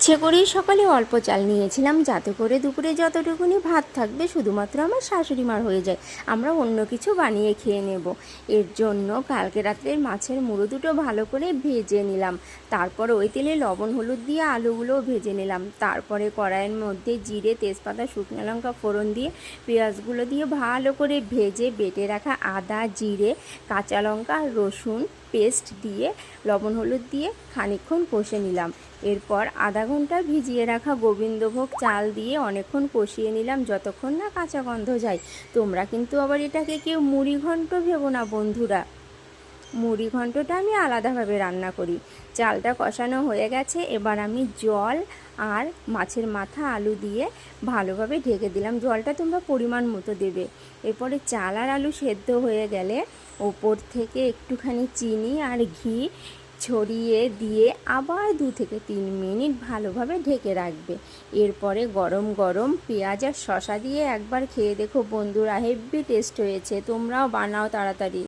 ইচ্ছে করেই সকালে অল্প চাল নিয়েছিলাম, যাতে করে দুপুরে যতটুকুনি ভাত থাকবে শুধুমাত্র আমার শাশুড়ি মার হয়ে যায়, আমরা অন্য কিছু বানিয়ে খেয়ে নেব। এর জন্য কালকে রাত্রের মাছের মুড়ো দুটো ভালো করে ভেজে নিলাম। তারপর ওই তেলে লবণ হলুদ দিয়ে আলুগুলোও ভেজে নিলাম। তারপরে কড়াইয়ের মধ্যে জিরে, তেজপাতা, শুকনো লঙ্কা ফোড়ন দিয়ে পেঁয়াজগুলো দিয়ে ভালো করে ভেজে বেটে রাখা আদা, জিরে, কাঁচা লঙ্কা, রসুন পেস্ট দিয়ে লবণ হলুদ দিয়ে খানিকক্ষণ কষে নিলাম। এরপর আধা ঘন্টা ভিজিয়ে রাখা গোবিন্দভোগ চাল দিয়ে অনেকক্ষণ কষিয়ে নিলাম, যতক্ষণ না কাঁচা গন্ধ যায়। তোমরা কিন্তু আবার এটাকে কেউ মুড়ি ঘন্ট ভেবো না বন্ধুরা, মুড়ি ঘন্টটা আমি আলাদাভাবে রান্না করি। চালটা কষানো হয়ে গেছে, এবার আমি জল আর মাছের মাথা আলু দিয়ে ভালোভাবে ঢেকে দিলাম। জলটা তোমরা পরিমাণ মতো দেবে। এরপরে চাল আর আলু সেদ্ধ হয়ে গেলে ওপর থেকে একটুখানি চিনি আর ঘি ছড়িয়ে দিয়ে আবার 2 থেকে 3 মিনিট ভালোভাবে ঢেকে রাখবে। এরপরে গরম গরম পেঁয়াজ আর শসা দিয়ে একবার খেয়ে দেখো বন্ধুরা, হেব্বি টেস্ট হয়েছে। তোমরাও বানাও তাড়াতাড়ি।